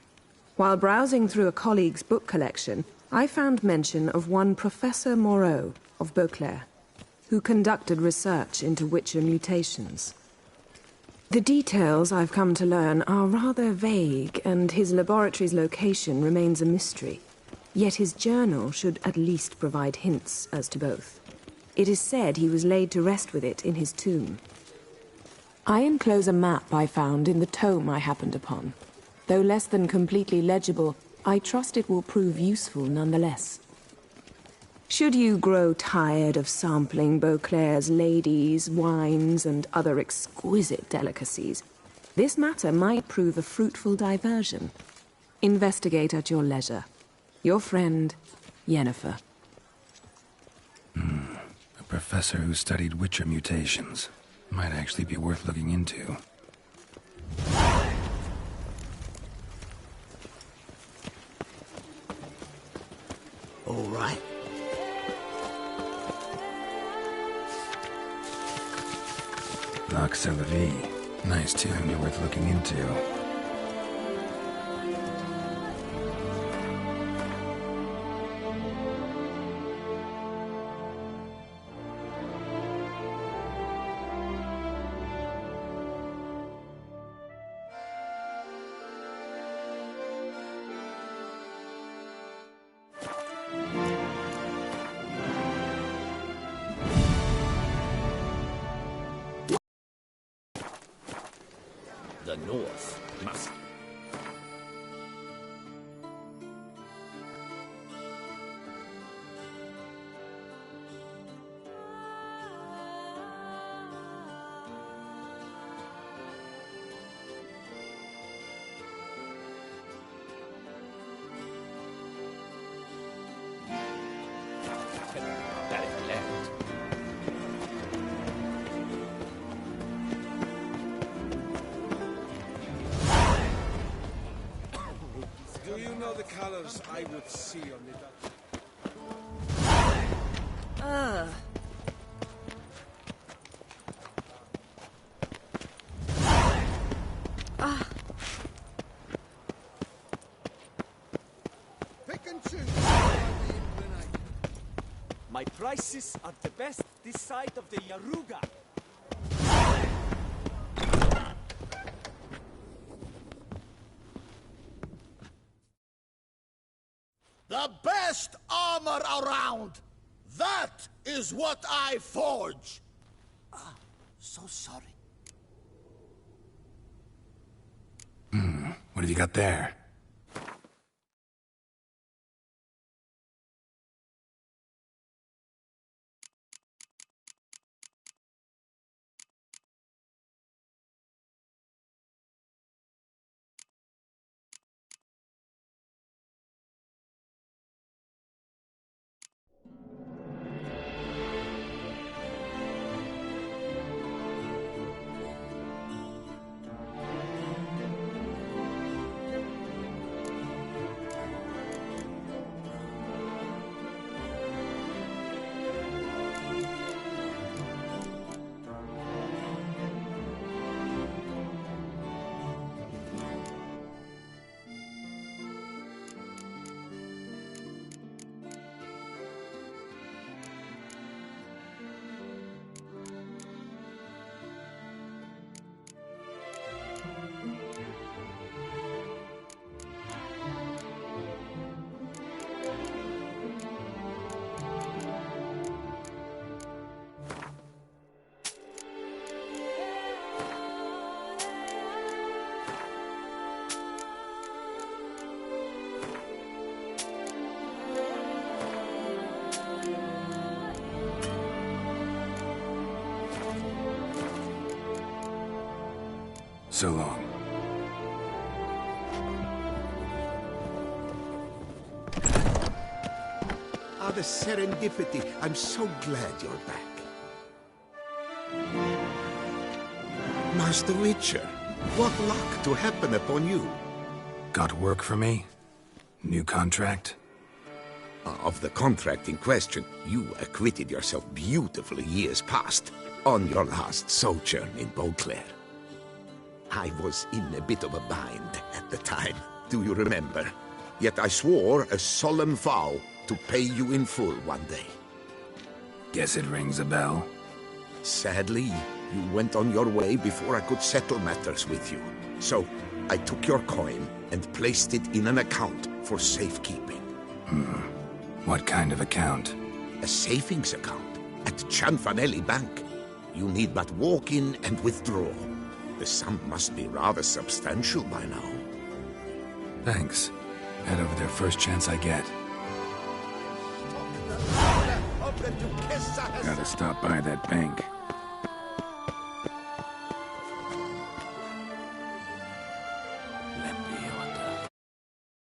While browsing through a colleague's book collection, I found mention of one Professor Moreau of Beauclair, who conducted research into Witcher mutations. The details I've come to learn are rather vague, and his laboratory's location remains a mystery. Yet his journal should at least provide hints as to both. It is said he was laid to rest with it in his tomb. I enclose a map I found in the tome I happened upon. Though less than completely legible, I trust it will prove useful nonetheless. Should you grow tired of sampling Beauclair's ladies, wines, and other exquisite delicacies, this matter might prove a fruitful diversion. Investigate at your leisure. Your friend, Yennefer. A professor who studied Witcher mutations. Might actually be worth looking into. All right. Nox Selavi. Nice tune, worth looking into. The North must... Do you know the colors I would see on the Dutch? Pick and choose. My prices are the best this side of the Yaruga. The best armor around! That is what I forge! So sorry. What have you got there? So long. Ah, the serendipity. I'm so glad you're back. Master Witcher, what luck to happen upon you. Got work for me? New contract? Of the contract in question, you acquitted yourself beautifully years past, on your last sojourn in Beauclair. I was in a bit of a bind at the time, do you remember? Yet I swore a solemn vow to pay you in full one day. Guess it rings a bell. Sadly, you went on your way before I could settle matters with you. So, I took your coin and placed it in an account for safekeeping. What kind of account? A savings account at Cianfanelli Bank. You need but walk in and withdraw. The sum must be rather substantial by now. Thanks. Head over there first chance I get. Gotta stop by that bank.